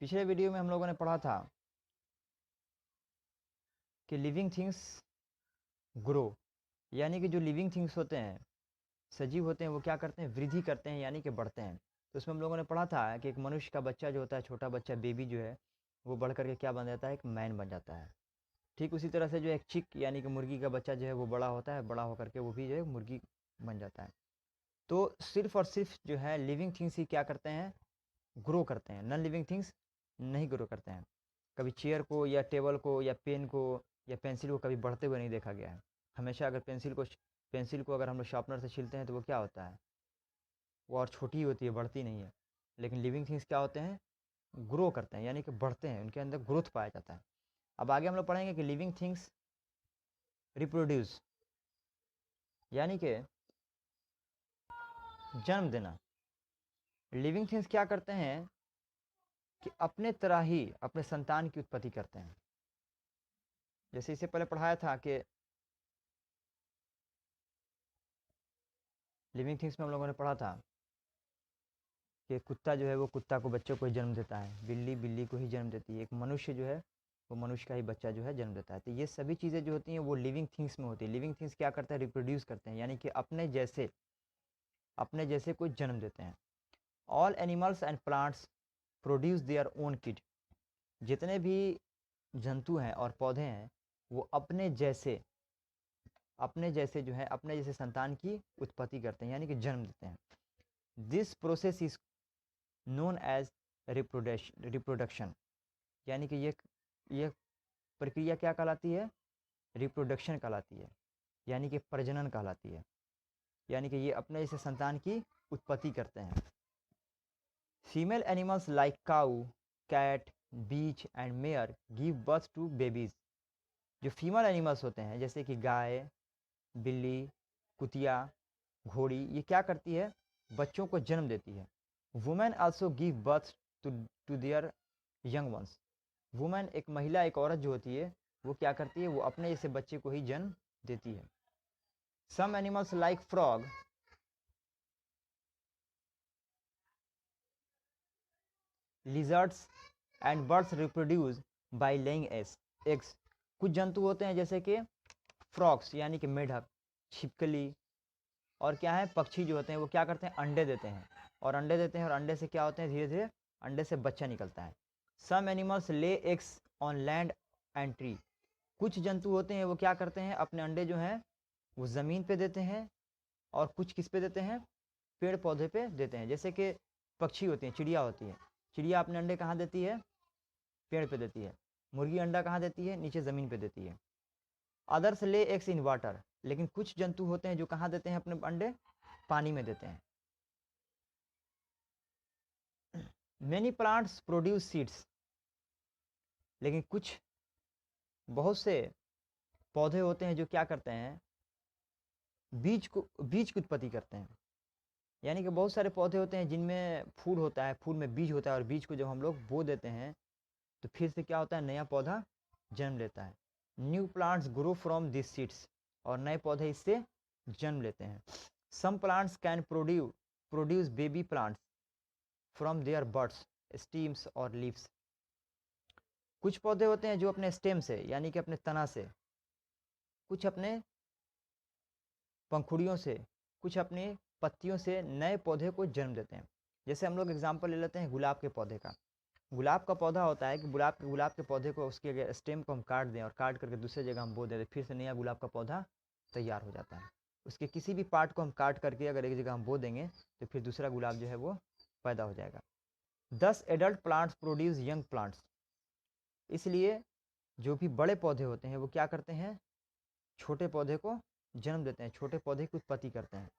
पिछले वीडियो में हम लोगों ने पढ़ा था कि लिविंग थिंग्स ग्रो, यानी कि जो लिविंग थिंग्स होते हैं, सजीव होते हैं, वो क्या करते हैं, वृद्धि करते हैं, यानी कि बढ़ते हैं। तो उसमें हम लोगों ने पढ़ा था कि एक मनुष्य का बच्चा जो होता है, छोटा बच्चा बेबी जो है, वो बढ़ करके क्या बन जाता है, एक मैन बन जाता है। ठीक उसी तरह से जो एक चिक यानी कि मुर्गी का बच्चा जो है वो बड़ा होता है, बड़ा होकर के वो भी जो है मुर्गी बन जाता है। तो सिर्फ और सिर्फ जो है लिविंग थिंग्स ही क्या करते हैं, ग्रो करते हैं। नॉन लिविंग थिंग्स नहीं ग्रो करते हैं। कभी चेयर को या टेबल को या पेन को या पेंसिल को कभी बढ़ते हुए नहीं देखा गया है। हमेशा अगर पेंसिल को अगर हम लोग शार्पनर से छीलते हैं तो वो क्या होता है, वो और छोटी ही होती है, बढ़ती नहीं है। लेकिन लिविंग थिंग्स क्या होते हैं, ग्रो करते हैं, यानी कि बढ़ते हैं, उनके अंदर ग्रोथ पाया जाता है। अब आगे हम लोग पढ़ेंगे कि लिविंग थिंग्स रिप्रोड्यूस, यानी कि जन्म देना। लिविंग थिंग्स क्या करते हैं कि अपने तरह ही अपने संतान की उत्पत्ति करते हैं। जैसे इससे पहले पढ़ाया था कि लिविंग थिंग्स में हम लोगों ने पढ़ा था कि कुत्ता जो है वो कुत्ता को बच्चों को ही जन्म देता है, बिल्ली बिल्ली को ही जन्म देती है, एक मनुष्य जो है वो मनुष्य का ही बच्चा जो है जन्म देता है। तो ये सभी चीज़ें जो होती हैं वो लिविंग थिंग्स में होती है। लिविंग थिंग्स क्या करते हैं, रिप्रोड्यूस करते हैं, यानी कि अपने जैसे कोई जन्म देते हैं। All animals and plants produce their own kid. जितने भी जंतु हैं और पौधे हैं वो अपने जैसे जो है अपने जैसे संतान की उत्पत्ति करते हैं, यानी कि जन्म देते हैं। This process is known as reproduction, यानी कि ये प्रक्रिया क्या कहलाती है, रिप्रोडक्शन कहलाती है, यानी कि प्रजनन कहलाती है। यानी कि ये अपने जैसे संतान की उत्पत्ति करते हैं। Female animals like cow, cat, bitch and mare give birth to babies. जो फीमेल एनिमल्स होते हैं जैसे कि गाय, बिल्ली, कुतिया, घोड़ी, ये क्या करती है, बच्चों को जन्म देती है। Women also give birth to their young ones. Women एक महिला, एक औरत जो होती है वो क्या करती है, वो अपने जैसे बच्चे को ही जन्म देती है। Some animals like frog lizards and birds reproduce by laying eggs. कुछ जंतु होते हैं जैसे कि फ्रॉग्स यानी कि मेढक, छिपकली, और क्या है, पक्षी जो होते हैं वो क्या करते हैं, अंडे देते हैं, और अंडे देते हैं, और अंडे से क्या होते हैं, धीरे धीरे अंडे से बच्चा निकलता है। Some animals lay eggs on land and tree. कुछ जंतु होते हैं वो क्या करते हैं, अपने अंडे जो हैं वो ज़मीन पे देते हैं, और कुछ किस पे देते हैं, पेड़ पौधे पे देते हैं। जैसे कि पक्षी होती हैं, चिड़िया होती है, चिड़िया अपने अंडे कहाँ देती है, पेड़ पे देती है। मुर्गी अंडा कहाँ देती है, नीचे ज़मीन पे देती है। Others lay eggs in water. लेकिन कुछ जंतु होते हैं जो कहाँ देते हैं अपने अंडे, पानी में देते हैं। Many plants produce seeds. लेकिन कुछ बहुत से पौधे होते हैं जो क्या करते हैं, बीज की उत्पत्ति करते हैं। यानी कि बहुत सारे पौधे होते हैं जिनमें फूल होता है, फूल में बीज होता है, और बीज को जब हम लोग बो देते हैं तो फिर से क्या होता है, नया पौधा जन्म लेता है। New plants grow from this seeds. और नए पौधे इससे जन्म लेते हैं। Some plants can produce baby plants from their birds, stems और लीव्स। कुछ पौधे होते हैं जो अपने स्टेम से यानी कि अपने तना से, कुछ अपने पंखुड़ियों से, कुछ अपनी पत्तियों से नए पौधे को जन्म देते हैं। जैसे हम लोग एग्जाम्पल ले लेते हैं गुलाब के पौधे का। गुलाब का पौधा होता है कि गुलाब के पौधे को, उसके स्टेम को हम काट दें और काट करके दूसरे जगह हम बो दें, फिर से नया गुलाब का पौधा तैयार हो जाता है। उसके किसी भी पार्ट को हम काट करके अगर एक जगह हम बो देंगे तो फिर दूसरा गुलाब जो है वो पैदा हो जाएगा। 10 adult plants produce young plants. इसलिए जो भी बड़े पौधे होते हैं वो क्या करते हैं, छोटे पौधे को जन्म देते हैं, छोटे पौधे की उत्पत्ति करते हैं।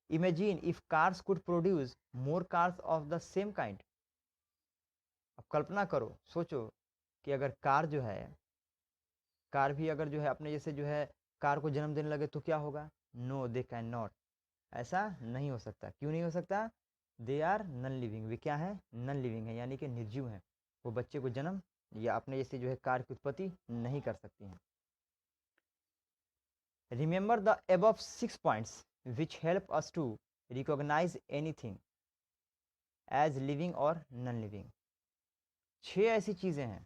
Imagine if cars could produce more cars of the same kind. अब कल्पना करो, सोचो कि अगर कार भी अगर जो है अपने जैसे जो है कार को जन्म देने लगे तो क्या होगा। No they can not. ऐसा नहीं हो सकता। क्यों नहीं हो सकता, दे आर नन लिविंग। वे क्या है, नन लिविंग है, यानी कि निर्जीव है। वो बच्चे को जन्म या अपने जैसे जो है कार की उत्पत्ति नहीं कर सकती हैं। Remember the above 6 points which help us to recognize anything as living or non living। 6 ऐसी चीज़ें हैं,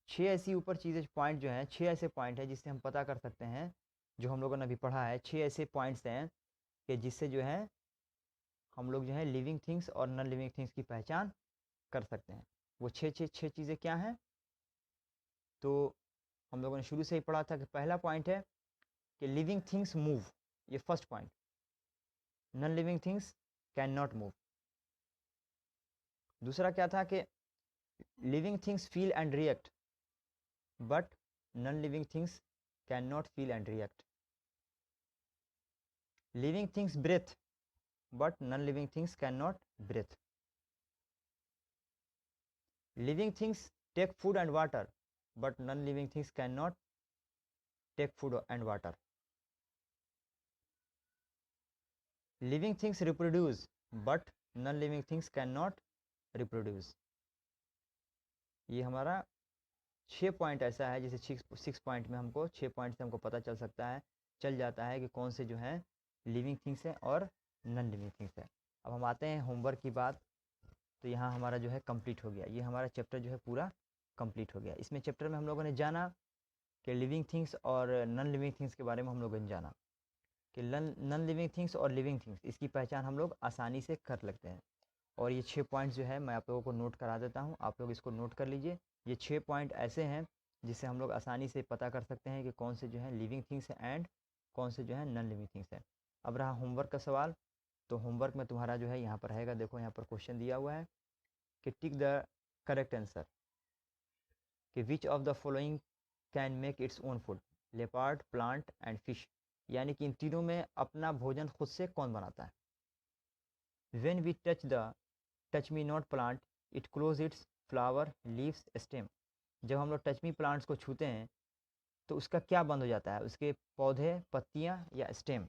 6 ऐसी ऊपर चीज़ें पॉइंट जो हैं, 6 ऐसे पॉइंट हैं जिससे हम पता कर सकते हैं, जो हम लोगों ने अभी पढ़ा है 6 ऐसे पॉइंट्स हैं कि जिससे जो है हम लोग जो है लिविंग थिंग्स और नॉन लिविंग थिंग्स की पहचान कर सकते हैं। वो छः चीज़ें क्या हैं? तो हम लोगों ने शुरू से ही पढ़ा था कि पहला पॉइंट है कि लिविंग थिंग्स मूव, ये first point. Non living things can not move. दूसरा क्या था कि living things feel and react, but non living things can not feel and react. Living things breathe, but non living things can not breathe. Living things take food and water, but non-living things cannot take food and water. Living things reproduce, but non-living things cannot reproduce. ये हमारा 6 point ऐसा है, जैसे 6 point में हमको 6 point से हमको पता चल सकता है, चल जाता है कि कौन से जो है लिविंग थिंग्स हैं और नॉन लिविंग थिंग्स है। अब हम आते हैं होमवर्क की बात। तो यहाँ हमारा जो है कंप्लीट हो गया, ये हमारा चैप्टर जो है पूरा कंप्लीट हो गया। इसमें चैप्टर में हम लोगों ने जाना कि लिविंग थिंग्स और नॉन लिविंग थिंग्स के बारे में हम लोगों ने जाना कि नॉन लिविंग थिंग्स और लिविंग थिंग्स, इसकी पहचान हम लोग आसानी से कर लेते हैं। और ये 6 पॉइंट्स जो है मैं आप लोगों को नोट करा देता हूँ, आप लोग इसको नोट कर लीजिए। ये 6 पॉइंट ऐसे हैं जिससे हम लोग आसानी से पता कर सकते हैं कि कौन से जो है लिविंग थिंग्स हैं एंड कौन से जो है नॉन लिविंग थिंग्स हैं। अब रहा होमवर्क का सवाल। तो होमवर्क में तुम्हारा जो है यहाँ पर रहेगा, देखो यहाँ पर क्वेश्चन दिया हुआ है कि टिक द करेक्ट आंसर कि which of the following can make its own food, leopard, plant and fish. यानी कि इन तीनों में अपना भोजन खुद से कौन बनाता है? When we touch me not plant, it close its flower, leaves, stem. जब हम लोग टच मी प्लांट्स को छूते हैं तो उसका क्या बंद हो जाता है? उसके पौधे, पत्तियां या stem?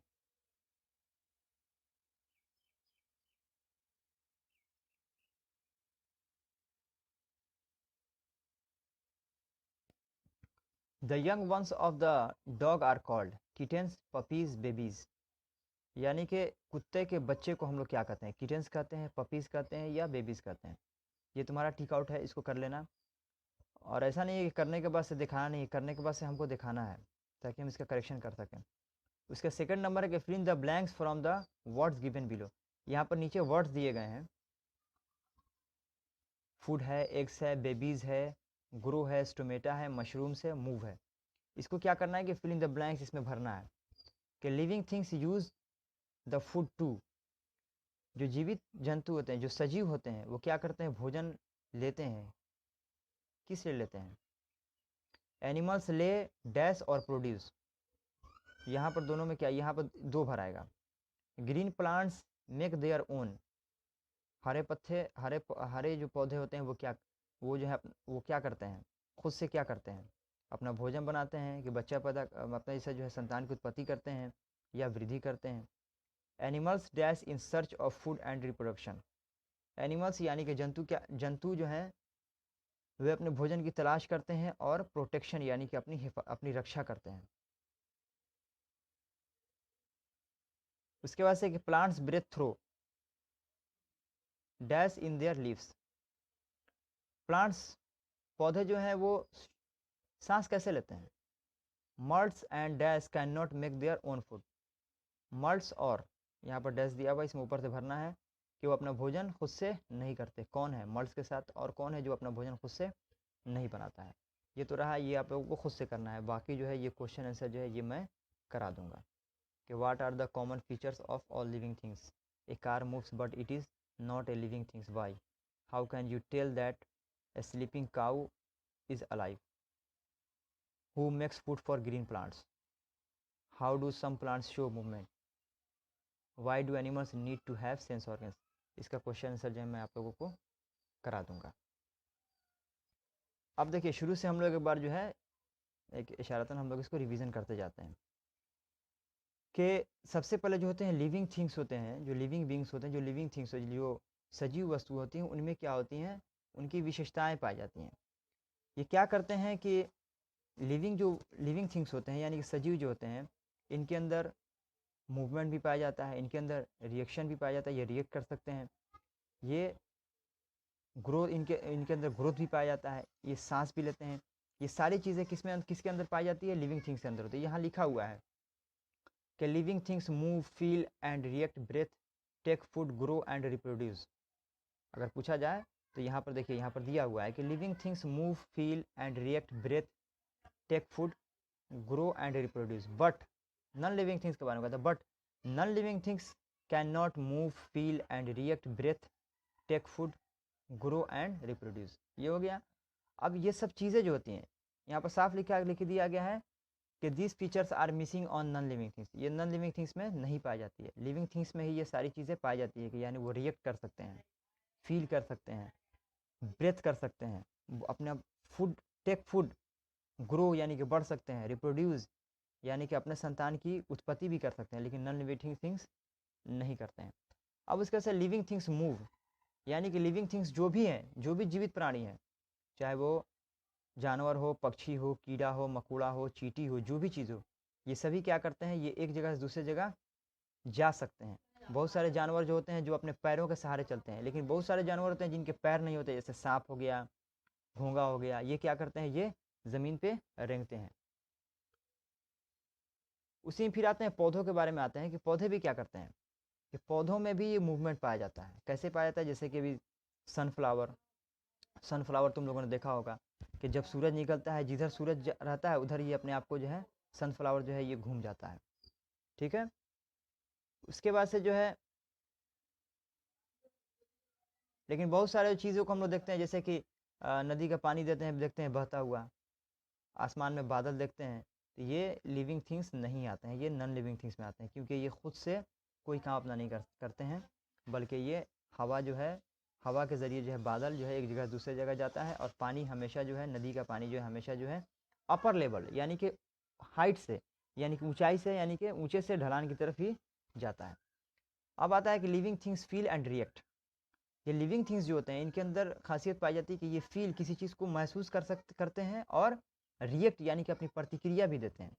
The young ones of the dog are called kittens, puppies, babies. यानी कि कुत्ते के बच्चे को हम लोग क्या कहते हैं? किटेंस कहते हैं, पपीज कहते हैं या बेबीज कहते हैं? ये तुम्हारा टिक आउट है, इसको कर लेना। और ऐसा नहीं है कि करने के बाद से दिखाना नहीं, करने के बाद से हमको दिखाना है ताकि हम इसका करेक्शन कर सकें। उसका सेकंड नंबर है कि fill in the blanks from the words given below. यहाँ पर नीचे वर्ड्स दिए गए हैं, फूड है, एग्स है, बेबीज है, ग्रो है, स्टोमेटा है, मशरूम्स है, मूव है। इसको क्या करना है कि फिल इन द ब्लैंक्स इसमें भरना है कि living things use the food to. जो जीवित जंतु होते हैं, जो सजीव होते हैं, वो क्या करते हैं? भोजन लेते हैं। किस लिए लेते हैं? एनिमल्स ले डैश और प्रोड्यूस। यहाँ पर दोनों में क्या, यहाँ पर दो भराएगा। Green plants make their own. हरे पत्ते, हरे जो पौधे होते हैं वो क्या, वो जो है वो क्या करते हैं? खुद से क्या करते हैं? अपना भोजन बनाते हैं कि बच्चा पैदा, अपना जैसे जो है संतान की उत्पत्ति करते हैं या वृद्धि करते हैं। Animals dash in search of food and reproduction. Animals यानी कि जंतु, क्या जंतु जो हैं वे अपने भोजन की तलाश करते हैं और प्रोटेक्शन यानी कि अपनी रक्षा करते हैं। उसके बाद से कि plants breathe through dash in their leaves. Plants, पौधे जो हैं वो सांस कैसे लेते हैं? Birds and dash can not make their own food. Birds, और यहाँ पर डैश दिया हुआ, इसमें ऊपर से भरना है कि वो अपना भोजन खुद से नहीं करते। कौन है मर्ड्स के साथ, और कौन है जो अपना भोजन खुद से नहीं बनाता है? ये तो रहा, ये आप लोगों को खुद से करना है। बाकी जो है ये क्वेश्चन आंसर जो है ये मैं करा दूंगा कि what are the common features of all living things. A car moves but it is not a living things, why? How can you tell that a sleeping cow is alive? Who makes food for green plants? How do some plants show movement? Why do animals need to have sense organs? इसका question answer जो है मैं आप लोगों को करा दूंगा। अब देखिए, शुरू से हम लोग एक बार जो है एक इशारतन हम लोग इसको रिवीजन करते जाते हैं कि सबसे पहले जो होते हैं लिविंग थिंग्स होते हैं, जो लिविंग बींग्स होते हैं, जो लिविंग थिंग्स, जो सजीव वस्तु होती हैं, उनमें क्या होती हैं? उनकी विशेषताएं पाई जाती हैं। ये क्या करते हैं कि लिविंग थिंग्स होते हैं यानी कि सजीव जो होते हैं, इनके अंदर मूवमेंट भी पाया जाता है, इनके अंदर रिएक्शन भी पाया जाता है, ये रिएक्ट कर सकते हैं, ये ग्रोथ, इनके अंदर ग्रोथ भी पाया जाता है, ये सांस भी लेते हैं। ये सारी चीज़ें किसके अंदर पाई जाती है? लिविंग थिंग्स के अंदर होती है। यहाँ लिखा हुआ है कि living things move, feel and react, breathe, take food, grow and reproduce. अगर पूछा जाए तो यहाँ पर देखिए, यहाँ पर दिया हुआ है कि living things move, feel and react, breathe, take food, grow and reproduce, but non living things के बारे में कहता है, but non living things can not move, feel and react, breathe, take food, grow and reproduce. ये हो गया। अब ये सब चीज़ें जो होती हैं, यहाँ पर साफ लिख दिया गया है कि this features are missing on non living things. ये नॉन लिविंग थिंग्स में नहीं पाई जाती है, लिविंग थिंग्स में ही ये सारी चीज़ें पाई जाती है कि यानी वो रिएक्ट कर सकते हैं, फील कर सकते हैं, ब्रेथ कर सकते हैं, अपने फूड, टेक फूड, ग्रो यानी कि बढ़ सकते हैं, रिप्रोड्यूस यानी कि अपने संतान की उत्पत्ति भी कर सकते हैं, लेकिन नॉन लिविंग थिंग्स नहीं करते हैं। अब उसके से लिविंग थिंग्स मूव, यानी कि लिविंग थिंग्स जो भी हैं, जो भी जीवित प्राणी हैं, चाहे वो जानवर हो, पक्षी हो, कीड़ा हो, मकोड़ा हो, चींटी हो, जो भी चीज़ हो, ये सभी क्या करते हैं? ये एक जगह से दूसरे जगह जा सकते हैं। बहुत सारे जानवर जो होते हैं जो अपने पैरों के सहारे चलते हैं, लेकिन बहुत सारे जानवर होते हैं जिनके पैर नहीं होते, जैसे सांप हो गया, घोंगा हो गया, ये क्या करते हैं? ये ज़मीन पे रेंगते हैं। उसी में फिर आते हैं पौधों के बारे में, आते हैं कि पौधे भी क्या करते हैं, कि पौधों में भी ये मूवमेंट पाया जाता है। कैसे पाया जाता है? जैसे कि अभी सनफ्लावर, सनफ्लावर तुम लोगों ने देखा होगा कि जब सूरज निकलता है, जिधर सूरज रहता है उधर ये अपने आप को जो है सनफ्लावर जो है ये घूम जाता है। ठीक है। उसके बाद से जो है, लेकिन बहुत सारे चीज़ों को हम लोग देखते हैं, जैसे कि नदी का पानी देखते हैं बहता हुआ, आसमान में बादल देखते हैं, तो ये लिविंग थिंग्स नहीं आते हैं, ये नॉन लिविंग थिंग्स में आते हैं, क्योंकि ये खुद से कोई काम अपना नहीं करते हैं, बल्कि ये हवा जो है, हवा के ज़रिए जो है बादल जो है एक जगह दूसरे जगह जाता है, और पानी हमेशा जो है, नदी का पानी जो है हमेशा जो है अपर लेवल यानी कि हाइट से, यानी कि ऊंचाई से, यानी कि ऊंचे से ढलान की तरफ ही जाता है। अब आता है कि living things feel and react. ये लिविंग थिंग्स जो होते हैं इनके अंदर खासियत पाई जाती है कि ये फील, किसी चीज़ को महसूस करते हैं, और रिएक्ट यानी कि अपनी प्रतिक्रिया भी देते हैं।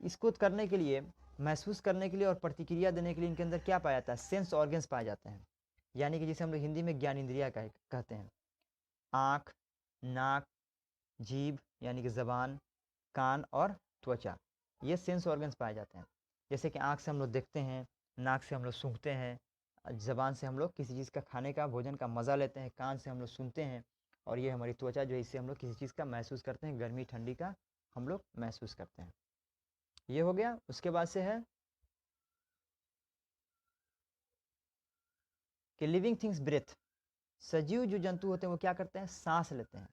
इसको करने के लिए, महसूस करने के लिए और प्रतिक्रिया देने के लिए इनके अंदर क्या पाया जाता है? सेंस ऑर्गन्स पाए जाते हैं, यानी कि जिसे हम लोग हिंदी में ज्ञान इंद्रिया कहते हैं। आँख, नाक, जीभ यानी कि ज़बान, कान और त्वचा, ये सेंस ऑर्गन्स पाए जाते हैं। जैसे कि आँख से हम लोग देखते हैं, नाक से हम लोग सूंघते हैं, ज़बान से हम लोग किसी चीज़ का खाने का, भोजन का मज़ा लेते हैं, कान से हम लोग सुनते हैं, और ये हमारी त्वचा जो है, इससे हम लोग किसी चीज़ का महसूस करते हैं, गर्मी ठंडी का हम लोग महसूस करते हैं। ये हो गया। उसके बाद से है कि लिविंग थिंग्स ब्रेथ। सजीव जो जंतु होते हैं वो क्या करते हैं? सांस लेते हैं,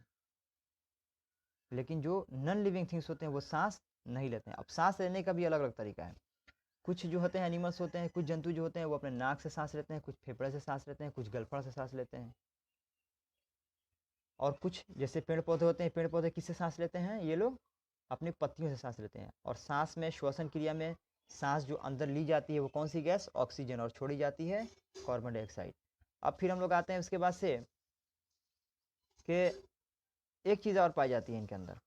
लेकिन जो नॉन लिविंग थिंग्स होते हैं वो सांस नहीं लेते हैं। अब सांस लेने का भी अलग अलग तरीका है। कुछ जो होते हैं एनिमल्स होते हैं, कुछ जंतु जो होते हैं वो अपने नाक से सांस लेते हैं, कुछ फेफड़े से सांस लेते हैं, कुछ गलफड़ से सांस लेते हैं, और कुछ जैसे पेड़ पौधे होते हैं, पेड़ पौधे किससे सांस लेते हैं? ये लोग अपनी पत्तियों से सांस लेते हैं। और सांस में, श्वसन क्रिया में, सांस जो अंदर ली जाती है वो कौन सी गैस? ऑक्सीजन, और छोड़ी जाती है कार्बन डाइऑक्साइड। अब फिर हम लोग आते हैं उसके बाद से कि एक चीज़ और पाई जाती है इनके अंदर,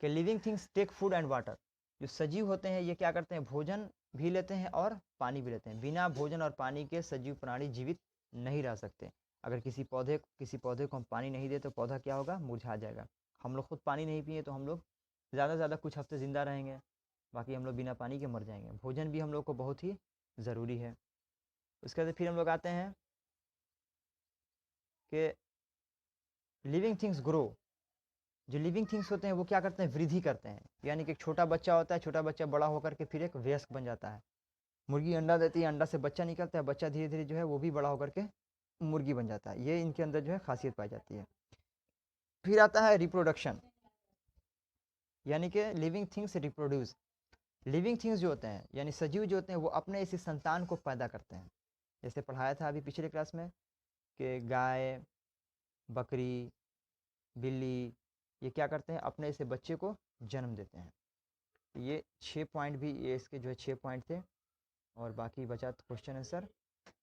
कि living things take food and water. जो सजीव होते हैं ये क्या करते हैं? भोजन भी लेते हैं और पानी भी लेते हैं। बिना भोजन और पानी के सजीव प्राणी जीवित नहीं रह सकते। अगर किसी पौधे को हम पानी नहीं दे तो पौधा क्या होगा? मुरझा जाएगा। हम लोग खुद पानी नहीं पिए तो हम लोग ज़्यादा से ज़्यादा कुछ हफ्ते ज़िंदा रहेंगे, बाकी हम लोग बिना पानी के मर जाएंगे। भोजन भी हम लोग को बहुत ही ज़रूरी है। उसके बाद फिर हम लोग आते हैं कि लिविंग थिंग्स ग्रो। जो लिविंग थिंग्स होते हैं वो क्या करते हैं? वृद्धि करते हैं, यानी कि एक छोटा बच्चा होता है, छोटा बच्चा बड़ा होकर के फिर एक वयस्क बन जाता है। मुर्गी अंडा देती है, अंडा से बच्चा निकलता है, बच्चा धीरे धीरे जो है वो भी बड़ा होकर के मुर्गी बन जाता है। ये इनके अंदर जो है खासियत पाई जाती है। फिर आता है रिप्रोडक्शन, यानी कि living things reproduce. Living things जो होते हैं यानी सजीव जो होते हैं वो अपने इसी संतान को पैदा करते हैं। जैसे पढ़ाया था अभी पिछले क्लास में कि गाय, बकरी, बिल्ली, ये क्या करते हैं? अपने इसे बच्चे को जन्म देते हैं। ये 6 पॉइंट भी, ये इसके जो है 6 पॉइंट थे, और बाकी बचा क्वेश्चन आंसर।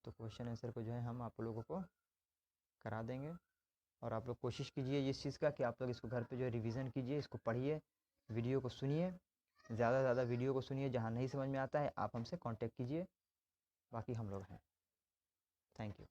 तो क्वेश्चन आंसर को जो है हम आप लोगों को करा देंगे, और आप लोग कोशिश कीजिए इस चीज़ का कि आप लोग इसको घर पे जो है रिवीजन कीजिए, इसको पढ़िए, वीडियो को सुनिए, ज़्यादा से ज़्यादा वीडियो को सुनिए। जहाँ नहीं समझ में आता है आप हमसे कांटेक्ट कीजिए, बाकी हम लोग हैं। Thank you.